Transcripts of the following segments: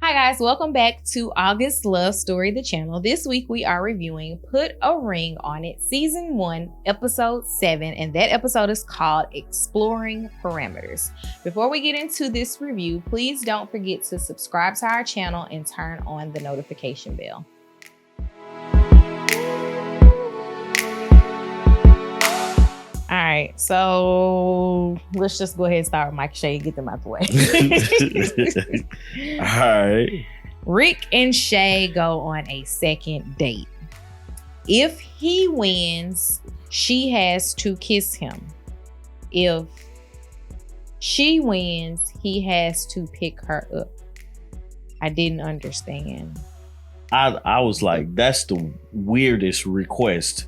Hi guys, welcome back to August Love Story, the channel. This week we are reviewing Put a Ring on It, Season 1, Episode 7, and that episode is called Exploring Parameters. Before we get into this review, please don't forget to subscribe to our channel and turn on the notification bell. All right, so let's just go ahead and start with Mike Shay and get them out the way. All right. Rick and Shay go on a second date. If he wins, she has to kiss him. If she wins, he has to pick her up. I didn't understand. I was like, that's the weirdest request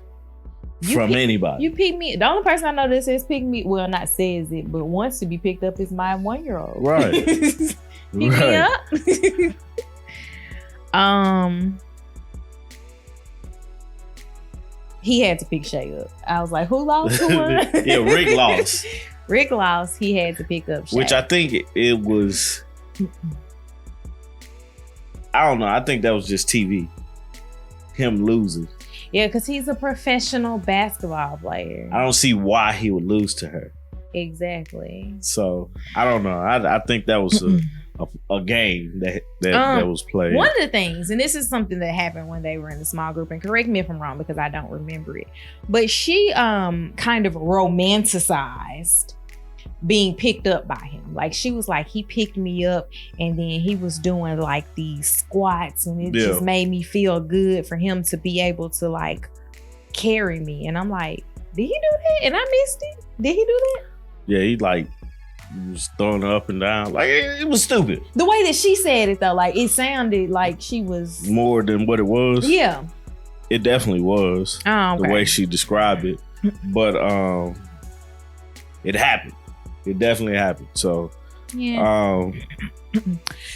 from anybody. You pick me. The only person I know that says pick me, well, not says it, but wants to be picked up is my 1-year-old. Right. Pick me up. He had to pick Shay up. I was like, who lost? Who won? Yeah, Rick lost. Rick lost. He had to pick up Shay. Which I think it was. I don't know. I think that was just TV. Him losing. Yeah, because he's a professional basketball player. I don't see why he would lose to her. Exactly. So I don't know. I think that was a game that was played. One of the things, and this is something that happened when they were in the small group, and correct me if I'm wrong because I don't remember it, but she kind of romanticized being picked up by him. Like she was like, he picked me up and then he was doing like these squats and it just made me feel good for him to be able to like carry me. And I'm like, did he do that? And I missed it. Did he do that? Yeah, he was throwing her up and down. Like it was stupid. The way that she said it though, like it sounded like she was more than what it was. Yeah. It definitely was. Oh, okay. The way she described it. But it happened. It definitely happened. So yeah.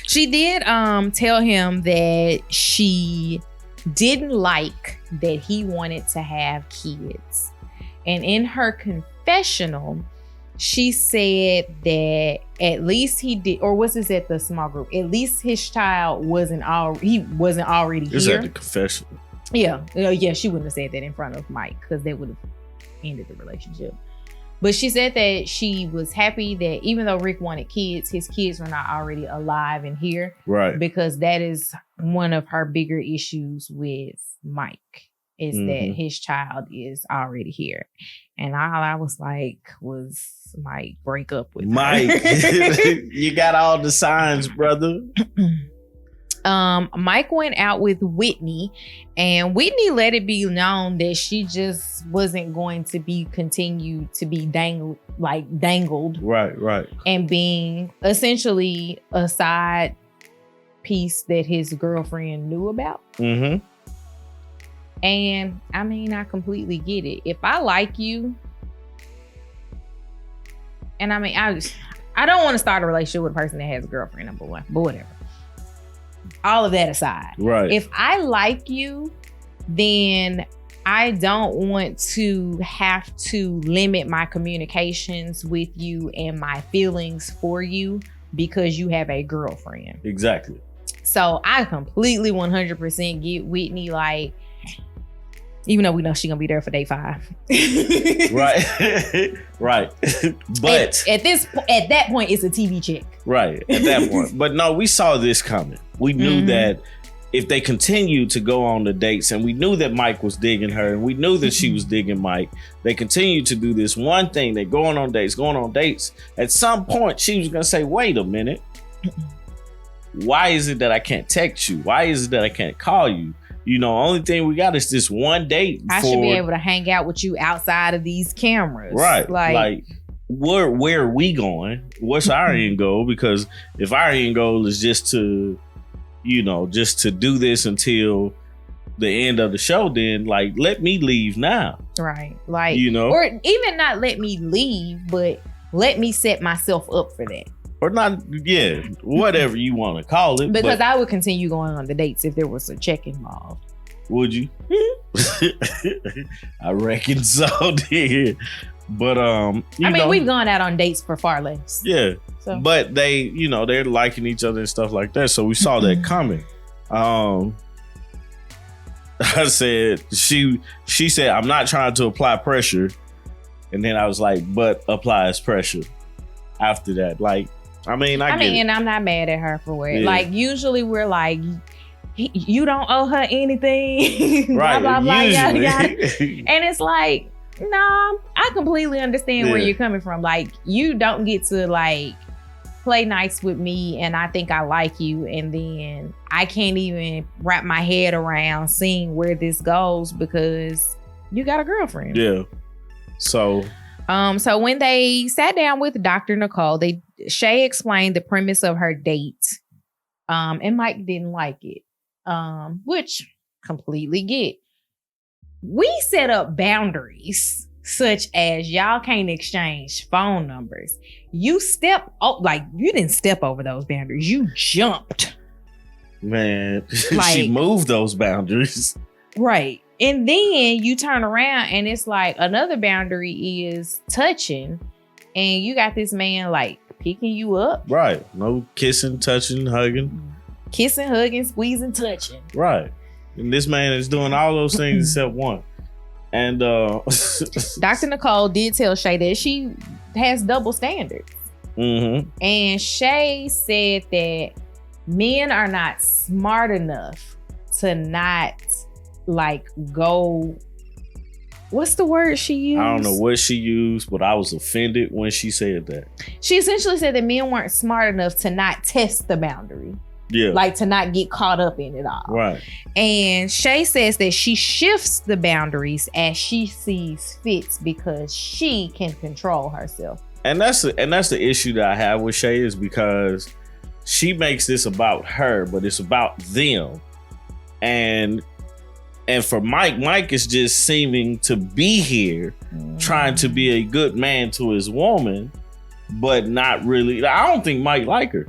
She did tell him that she didn't like that he wanted to have kids. And in her confessional, she said that at least he did, or was this at the small group? At least his child wasn't already here. It's at the confessional. Yeah. Yeah, she wouldn't have said that in front of Mike because they would have ended the relationship. But she said that she was happy that even though Rick wanted kids, his kids were not already alive and here. Right. Because that is one of her bigger issues with Mike, is that his child is already here. And all I was like, was Mike, break up with Mike. You got all the signs, brother. Mike went out with Whitney, and Whitney let it be known that she just wasn't going to be continued to be dangled. Right. And being essentially a side piece that his girlfriend knew about. Mm-hmm. And I mean, I completely get it. If I like you, and I mean, I don't want to start a relationship with a person that has a girlfriend, number one, but whatever. All of that aside, right? If I like you, then I don't want to have to limit my communications with you and my feelings for you because you have a girlfriend. Exactly. So I completely 100% get Whitney, like, even though we know she's gonna be there for day 5. Right. Right. But at that point, it's a TV chick. Right. At that point. But no, we saw this coming. We knew that if they continued to go on the dates, and we knew that Mike was digging her, and we knew that she was digging Mike, they continued to do this one thing. They're going on dates. At some point, she was gonna say, wait a minute. Why is it that I can't text you? Why is it that I can't call you? You know, only thing we got is this one date. I should be able to hang out with you outside of these cameras. Right. Like where are we going? What's our end goal? Because if our end goal is just to do this until the end of the show, then like, let me leave now. Right. Like, or even not let me leave, but let me set myself up for that. Or not, yeah, whatever you want to call it. Because I would continue going on the dates if there was a check involved. Would you? I reckon so, dear. But we've gone out on dates for far less. Yeah. So. But they, they're liking each other and stuff like that. So we saw that coming. I said, she said, I'm not trying to apply pressure. And then I was like, but applies pressure after that. Like, I mean, and I'm not mad at her for it. Yeah. Like, usually we're like, you don't owe her anything. Right. Blah, blah, blah, yada, yada. And it's like, nah, I completely understand where you're coming from. Like, you don't get to like play nice with me and I think I like you, and then I can't even wrap my head around seeing where this goes because you got a girlfriend. Yeah. So when they sat down with Dr. Nicole, Shay explained the premise of her date. And Mike didn't like it. Which completely get. We set up boundaries such as y'all can't exchange phone numbers. You didn't step over those boundaries. You jumped. Man, she moved those boundaries. Right. And then you turn around and it's like another boundary is touching, and you got this man like picking you up. Right. No kissing, touching, hugging. Kissing, hugging, squeezing, touching. Right. And this man is doing all those things except one. And Dr. Nicole did tell Shay that she has double standards. Mm-hmm. And Shay said that men are not smart enough to not go. What's the word she used? I don't know what she used, but I was offended when she said that. She essentially said that men weren't smart enough to not test the boundary. Yeah. Like to not get caught up in it all. Right. And Shay says that she shifts the boundaries as she sees fits because she can control herself. And that's the issue that I have with Shay, is because she makes this about her, but it's about them. And for Mike is just seeming to be here, trying to be a good man to his woman, but not really. I don't think Mike like her.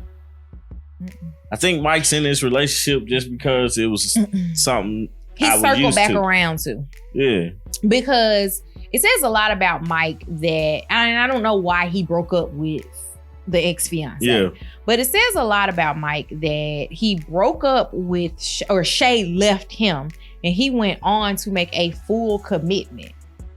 I think Mike's in this relationship just because it was something he circled back around to. Yeah. Because it says a lot about Mike that, and I don't know why he broke up with the ex-fiance. Yeah. But it says a lot about Mike that he broke up with, or Shay left him, and he went on to make a full commitment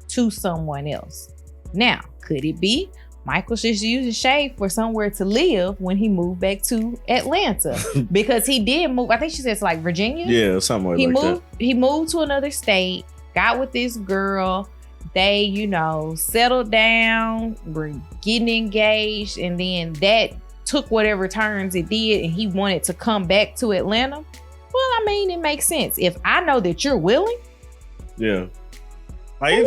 to someone else. Now, could it be Mike was just using Shay for somewhere to live when he moved back to Atlanta? Because he did move, I think she said it's like Virginia. Yeah, somewhere that. He moved to another state, got with this girl. They, settled down, were getting engaged, and then that took whatever turns it did, and he wanted to come back to Atlanta. Well, I mean, it makes sense. If I know that you're willing. Yeah. Like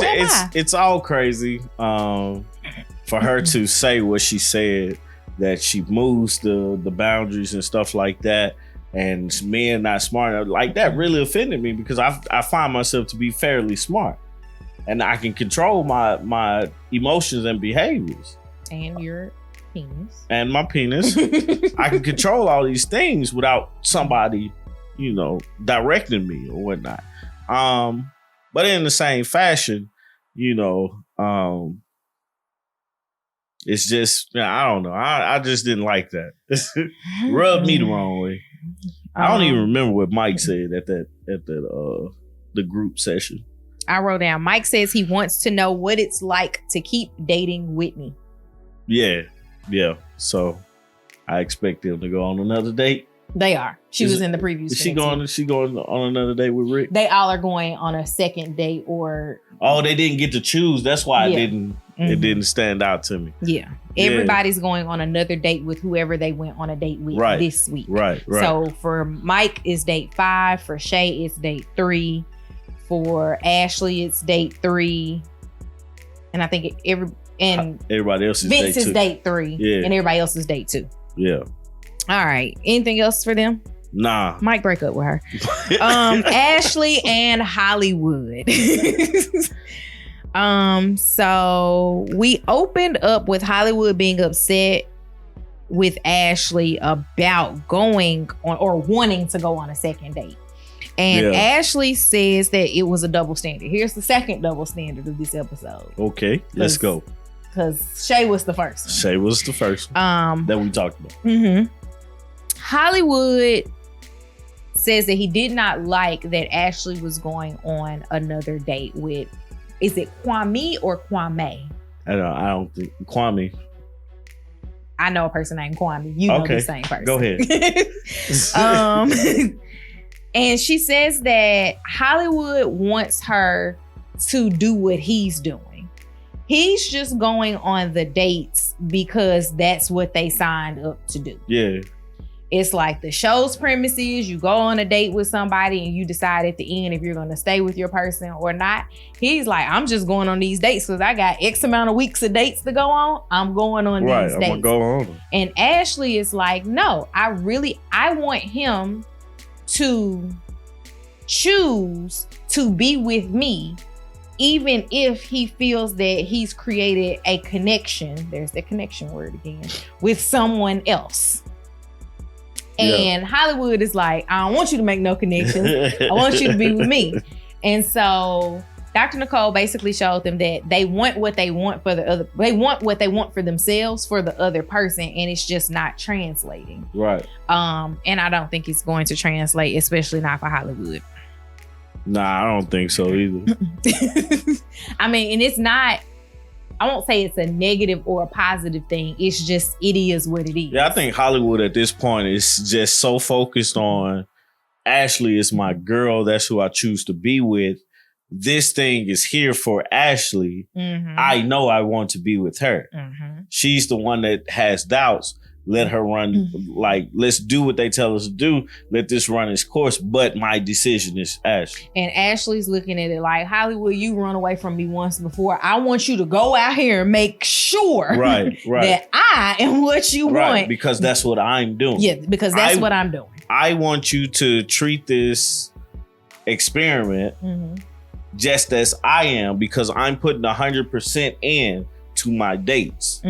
it's all crazy. For her to say what she said, that she moves the boundaries and stuff like that, and men not smart enough, like that really offended me, because I find myself to be fairly smart, and I can control my emotions and behaviors. And your penis. And my penis. I can control all these things without somebody, directing me or whatnot. But in the same fashion, it's just, I don't know. I just didn't like that. Rubbed me the wrong way. I don't even remember what Mike said at the group session. I wrote down, Mike says he wants to know what it's like to keep dating Whitney. Yeah. So I expect them to go on another date. They are. She was in the previews. Is she going on another date with Rick? They all are going on a second date or. Oh, they didn't get to choose. That's why it didn't stand out to me. Yeah. Everybody's going on another date with whoever they went on a date with this week. Right. So for Mike, it's date 5. For Shay, it's date 3. For Ashley, it's date 3. And I think everybody else is Vince date 2. Is date 3. Yeah. And everybody else is date 2. Yeah. All right. Anything else for them? Nah. Might break up with her. Ashley and Hollywood. So we opened up with Hollywood being upset with Ashley about going on or wanting to go on a second date. And Ashley says that it was a double standard. Here's the second double standard of this episode. Okay, let's go. Because Shay was the first one. Shay was the first one that we talked about. Mm-hmm. Hollywood says that he did not like that Ashley was going on another date with, is it Kwame or Kwame? I don't think Kwame. I know a person named Kwame. You know the same person. Go ahead. And she says that Hollywood wants her to do what he's doing. He's just going on the dates because that's what they signed up to do. Yeah. It's like the show's premises. You go on a date with somebody and you decide at the end if you're going to stay with your person or not. He's like, I'm just going on these dates because I got X amount of weeks of dates to go on. I'm going on these dates. I'm going to go on. And Ashley is like, no, I want him to choose to be with me, even if he feels that he's created a connection. There's the connection word again, with someone else. And Hollywood is like, I don't want you to make no connections. I want you to be with me. And so Dr. Nicole basically showed them that they want what they want for the other. They want what they want for themselves for the other person, and it's just not translating. Right. And I don't think it's going to translate, especially not for Hollywood. Nah, I don't think so either. I mean, and it's not, I won't say it's a negative or a positive thing. It's just, it is what it is. Yeah, I think Hollywood at this point is just so focused on Ashley is my girl. That's who I choose to be with. This thing is here for Ashley. Mm-hmm. I know I want to be with her. Mm-hmm. She's the one that has doubts. Let her run, like, let's do what they tell us to do. Let this run its course. But my decision is Ashley. And Ashley's looking at it like, Hollywood, you run away from me once before. I want you to go out here and make sure that I am what you want. Because that's what I'm doing. Yeah, because that's what I'm doing. I want you to treat this experiment just as I am, because I'm putting 100% in to my dates.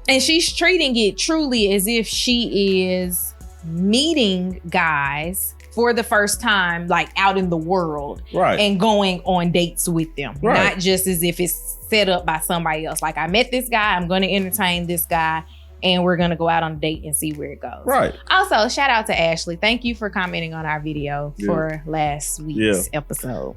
And she's treating it truly as if she is meeting guys for the first time, like out in the world, and going on dates with them. Not just as if it's set up by somebody else. Like, I met this guy, I'm going to entertain this guy, and we're going to go out on a date and see where it goes. Also, shout out to Ashley. Thank you for commenting on our video for last week's episode.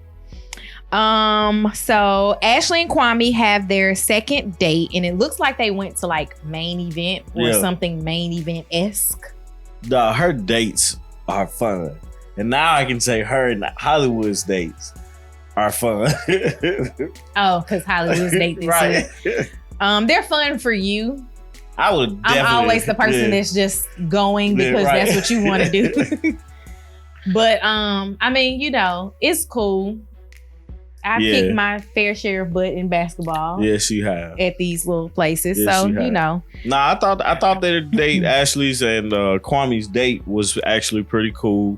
So Ashley and Kwame have their second date, and it looks like they went to like main event or something main event-esque. Her dates are fun. And now I can say her and Hollywood's dates are fun. Oh, because Hollywood's date this year. They're fun for you. I would definitely. I'm always the person that's just going because that's what you want to do. But I mean, you know, it's cool. I kicked my fair share of butt in basketball. Yes, you have. At these little places. Yes, so, you know. Nah, I thought their date, Ashley's and Kwame's date was actually pretty cool.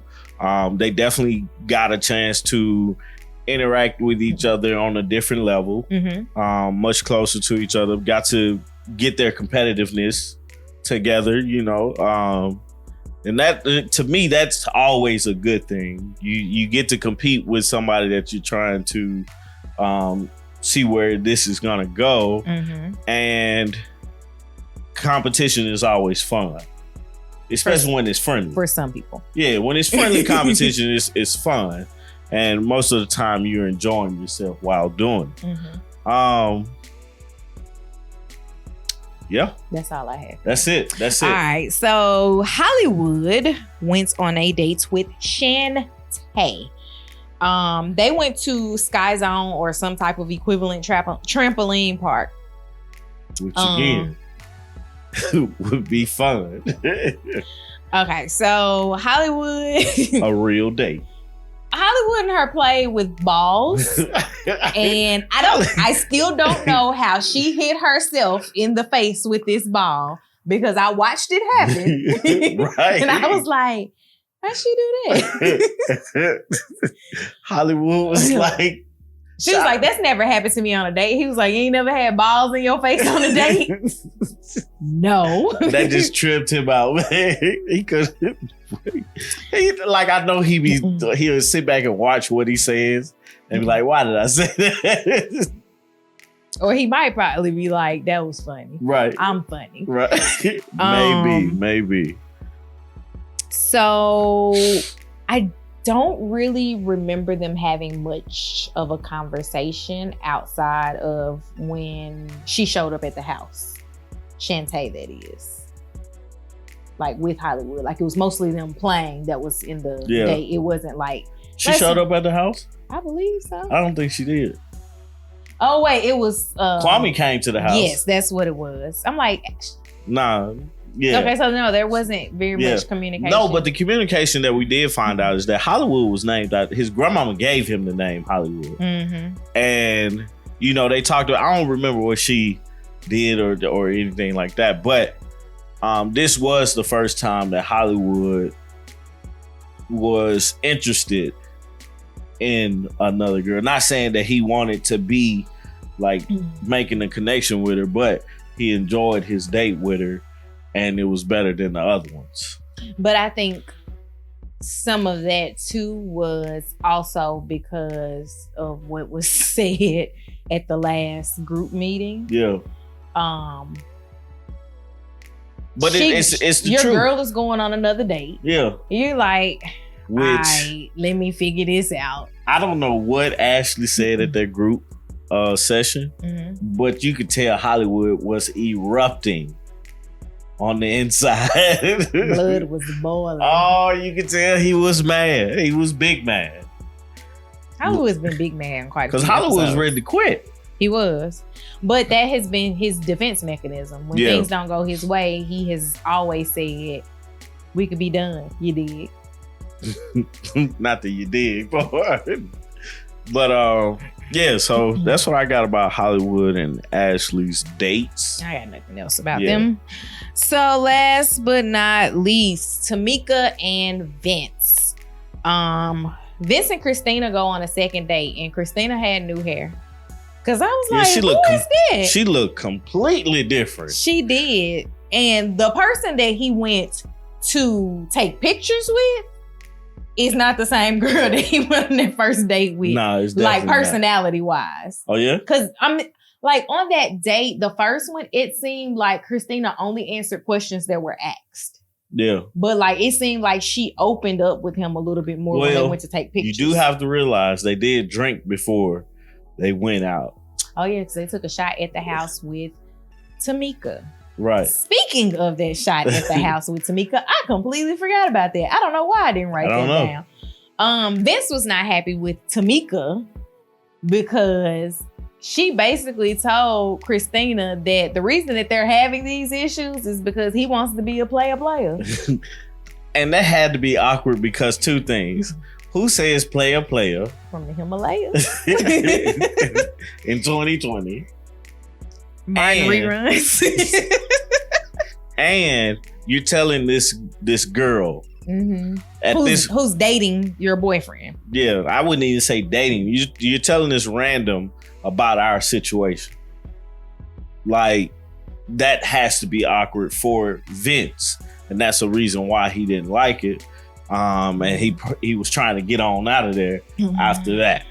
They definitely got a chance to interact with each other on a different level, much closer to each other. Got to get their competitiveness together, you know. And that, to me, that's always a good thing. You get to compete with somebody that you're trying to see where this is gonna go, and competition is always fun, especially when it's friendly. For some people, when it's friendly competition, it's fun, and most of the time you're enjoying yourself while doing it. Yeah. That's all I have. That's it. All right. So Hollywood went on a date with Shantae. They went to Sky Zone or some type of equivalent trampoline park. Which again would be fun. Okay. So Hollywood. A real date. Hollywood and her play with balls, and I still don't know how she hit herself in the face with this ball, because I watched it happen, and I was like, how'd she do that? Hollywood was like, She was like, that's never happened to me on a date. He was like, you ain't never had balls in your face on a date? No. That just tripped him out, man. He could, like, I know he'll sit back and watch what he says and be like, why did I say that? Or he might probably be like, that was funny. Right. I'm funny. Right. Maybe. So I don't really remember them having much of a conversation outside of when she showed up at the house. Shantae, that is. Like with Hollywood. Like it was mostly them playing that was in the day. It wasn't like... She showed up at the house? I believe so. I don't think she did. Oh, wait. It was... Kwame came to the house. Yes, that's what it was. I'm like... Nah. Yeah. Okay, so no, there wasn't very much communication. No, but the communication that we did find out is that Hollywood was named out. His grandmama gave him the name Hollywood. Mm-hmm. And, you know, they talked about, I don't remember what she did or anything like that, but this was the first time that Hollywood was interested in another girl. Not saying that he wanted to be like making a connection with her, but he enjoyed his date with her. And it was better than the other ones. But I think some of that too was also because of what was said at the last group meeting. Yeah. But it's the your truth. Your girl is going on another date. Yeah. You're like, all right, let me figure this out. I don't know what Ashley said at that group session, but you could tell Hollywood was erupting on the inside. Blood was boiling. Oh, you could tell he was mad. He was big mad. Hollywood's been big man quite a few because Hollywood was ready to quit. He was. But that has been his defense mechanism. When things don't go his way, he has always said, we could be done. You did. Not that you did, but yeah, so that's what I got about Hollywood and Ashley's dates. I got nothing else about them. So last but not least, Tamika and Vince. Vince and Christina go on a second date, and Christina had new hair. Cause I was like, who is that? She looked completely different. She did. And the person that he went to take pictures with is not the same girl that he went on that first date with. No, it's definitely like personality wise. Oh yeah? Cause I'm like on that date, the first one, it seemed like Christina only answered questions that were asked. Yeah. But like it seemed like she opened up with him a little bit more when they went to take pictures. You do have to realize they did drink before they went out. Oh yeah, because they took a shot at the house with Tamika. Right. Speaking of that shot at the house with Tamika, I completely forgot about that. I don't know why I didn't write that down. Vince was not happy with Tamika because she basically told Christina that the reason that they're having these issues is because he wants to be a player. And that had to be awkward because two things. Who says player? From the Himalayas. In 2020. Mine reruns. And you're telling this girl who's dating your boyfriend. Yeah, I wouldn't even say dating. You're telling this random about our situation. Like, that has to be awkward for Vince. And that's the reason why he didn't like it. And he was trying to get on out of there after that.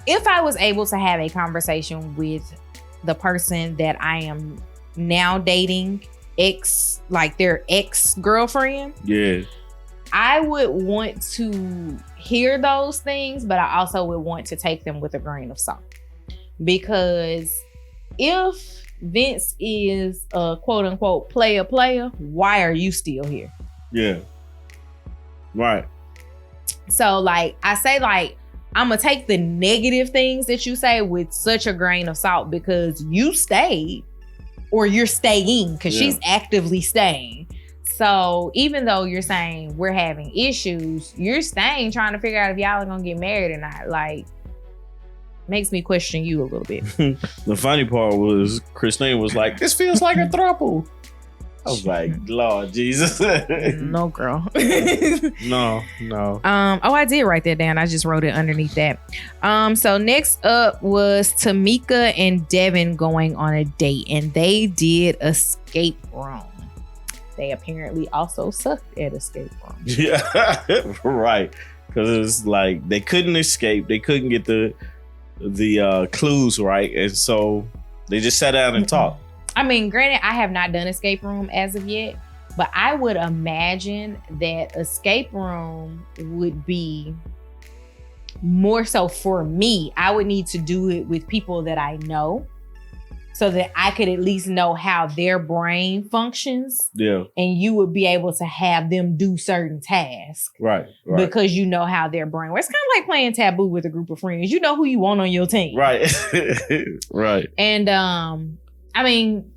If I was able to have a conversation with the person that I am now dating, their ex-girlfriend, I would want to hear those things, but I also would want to take them with a grain of salt. Because if Vince is a quote unquote player, why are you still here? Yeah. Right. So like I say, like, I'm gonna take the negative things that you say with such a grain of salt because you stayed, or you're staying, because she's actively staying. So even though you're saying we're having issues, you're staying trying to figure out if y'all are gonna get married or not. Like, makes me question you a little bit. The funny part was Christine was like, this feels like a throuple. I was like, Lord Jesus. No, girl. No. I did write that down. I just wrote it underneath that. So next up was Tamika and Devin going on a date, and they did escape room. They apparently also sucked at escape room. Yeah, right. Because it's like they couldn't escape. They couldn't get the clues right, and so they just sat down and talked. I mean, granted, I have not done escape room as of yet, but I would imagine that escape room would be more so for me. I would need to do it with people that I know so that I could at least know how their brain functions. Yeah. And you would be able to have them do certain tasks. Right. Because you know how their brain works. It's kind of like playing Taboo with a group of friends. You know who you want on your team. Right. Right. And I mean,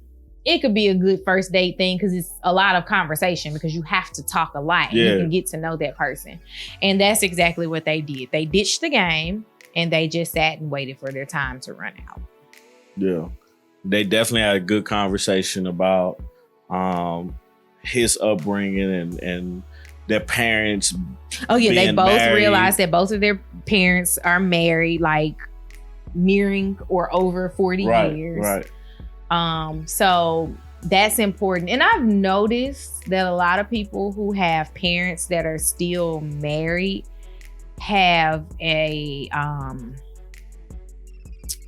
it could be a good first date thing because it's a lot of conversation because you have to talk a lot and you can get to know that person. And that's exactly what they did. They ditched the game and they just sat and waited for their time to run out. Yeah. They definitely had a good conversation about his upbringing and their parents. Oh, yeah. They both married. Realized that both of their parents are married, like nearing or over 40 years. Right. So that's important. And I've noticed that a lot of people who have parents that are still married have a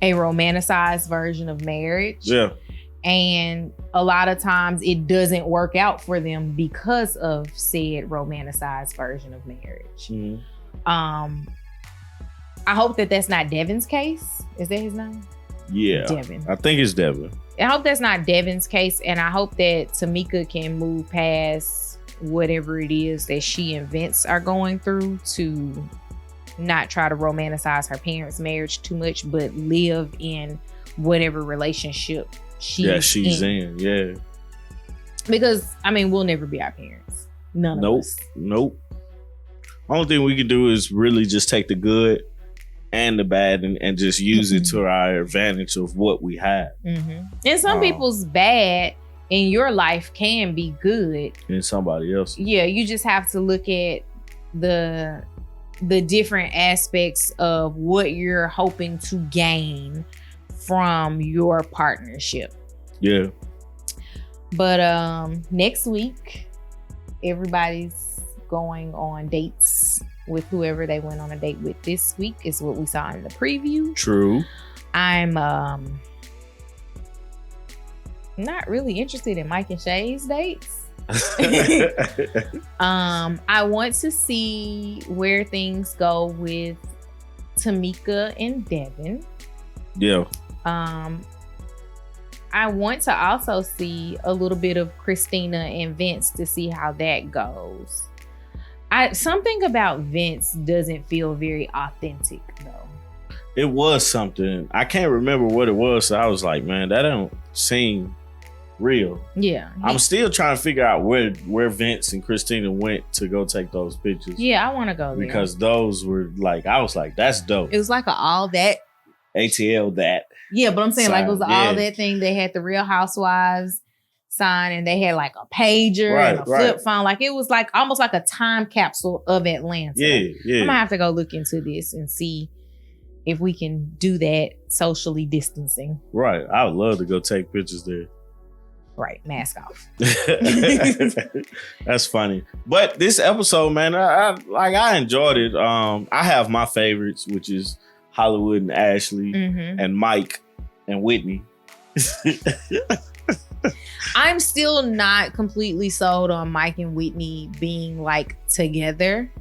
romanticized version of marriage. Yeah. And a lot of times it doesn't work out for them because of said romanticized version of marriage. Mm-hmm. I hope that that's not Devin's case. Is that his name? Yeah. Devin. I think it's Devin. I hope that's not Devin's case, and I hope that Tamika can move past whatever it is that she and Vince are going through to not try to romanticize her parents' marriage too much, but live in whatever relationship she's in. Yeah. Because, I mean, we'll never be our parents. None of us. Nope. Only thing we can do is really just take the good and the bad and just use it to our advantage of what we have. Mm-hmm. And some people's bad in your life can be good in somebody else. Yeah, you just have to look at the different aspects of what you're hoping to gain from your partnership. Yeah. But next week, everybody's going on dates with whoever they went on a date with this week is what we saw in the preview. True. I'm not really interested in Mike and Shay's dates. I want to see where things go with Tamika and Devin. Yeah. I want to also see a little bit of Christina and Vince to see how that goes. Something about Vince doesn't feel very authentic, though. It was something. I can't remember what it was. So I was like, man, that don't seem real. Yeah. I'm still trying to figure out where Vince and Christina went to go take those pictures. Yeah, I want to go there. Because those were like, I was like, that's dope. It was like all that. ATL that. Yeah, but I'm saying like it was all that thing. They had the Real Housewives sign and they had like a pager and a flip phone. Like it was like almost like a time capsule of Atlanta. Yeah. I'm gonna have to go look into this and see if we can do that socially distancing. Right. I would love to go take pictures there. Right. Mask off. That's funny. But this episode, man, I enjoyed it. I have my favorites, which is Hollywood and Ashley and Mike and Whitney. I'm still not completely sold on Mike and Whitney being like together.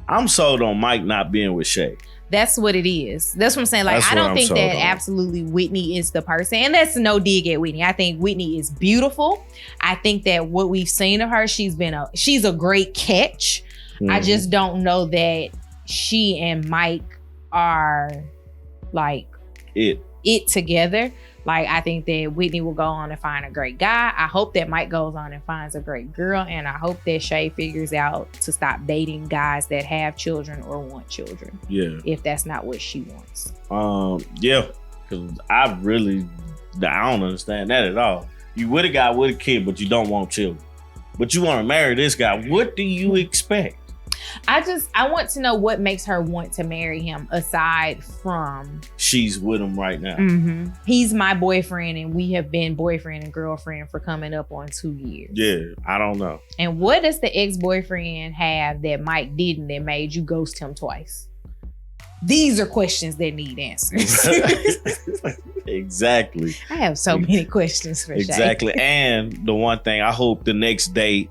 I'm sold on Mike not being with Shay. That's what it is. That's what I'm saying. Like, I don't think that absolutely Whitney is the person. And that's no dig at Whitney. I think Whitney is beautiful. I think that what we've seen of her, she's a great catch. I just don't know that she and Mike are like it together. Like, I think that Whitney will go on and find a great guy. I hope that Mike goes on and finds a great girl. And I hope that Shay figures out to stop dating guys that have children or want children. Yeah. If that's not what she wants. Yeah. Because I don't understand that at all. You with a guy with a kid, but you don't want children. But you want to marry this guy. What do you expect? I want to know what makes her want to marry him aside from she's with him right now. Mm-hmm. He's my boyfriend and we have been boyfriend and girlfriend for coming up on 2 years. Yeah, I don't know. And what does the ex-boyfriend have that Mike didn't that made you ghost him twice? These are questions that need answers. Exactly. I have so many questions for Exactly. Shay. And the one thing, I hope the next date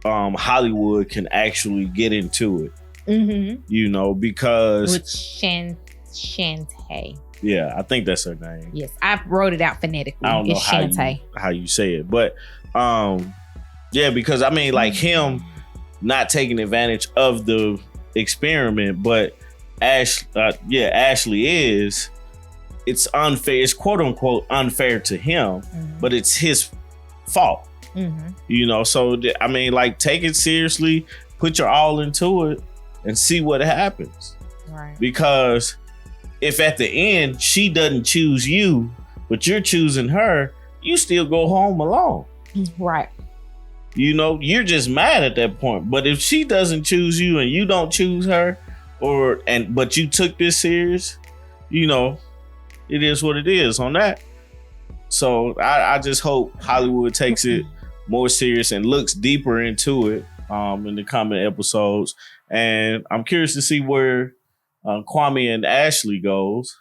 Hollywood can actually get into it. Mm-hmm. You know, because with Shantae. Yeah, I think that's her name. Yes, I wrote it out phonetically. I don't know how you say it, but yeah, because I mean, like him not taking advantage of the experiment, but Ashley is. It's unfair. It's quote unquote unfair to him, but it's his fault. Mm-hmm. You know, so I mean, like, take it seriously, put your all into it, and see what happens. Right. Because if at the end she doesn't choose you, but you're choosing her, you still go home alone. Right. You know, you're just mad at that point. But if she doesn't choose you and you don't choose her, but you took this serious, you know, it is what it is on that. So I just hope Hollywood takes it more serious and looks deeper into it in the coming episodes. And I'm curious to see where Kwame and Ashley goes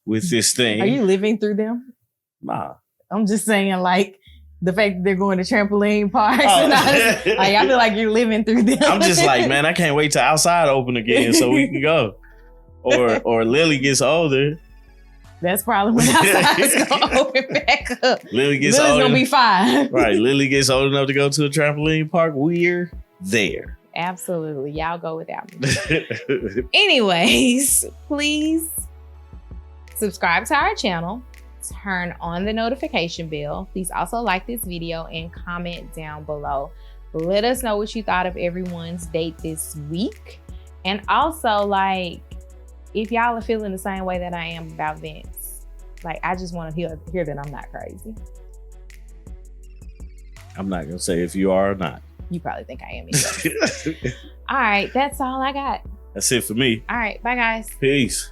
with this thing. Are you living through them? Nah. I'm just saying, like, the fact that they're going to trampoline parks. And I feel like you're living through them. I'm just like, man, I can't wait till outside open again so we can go. Or Lily gets older. That's probably when outside's gonna open back up. Lily's gonna be 5. Right. Lily gets old enough to go to a trampoline park. We're there. Absolutely. Y'all go without me. Anyways, please subscribe to our channel. Turn on the notification bell. Please also like this video and comment down below. Let us know what you thought of everyone's date this week. And also, like, if y'all are feeling the same way that I am about Vince, like, I just want to hear that I'm not crazy. I'm not going to say if you are or not. You probably think I am either. All right, that's all I got. That's it for me. All right, bye guys. Peace.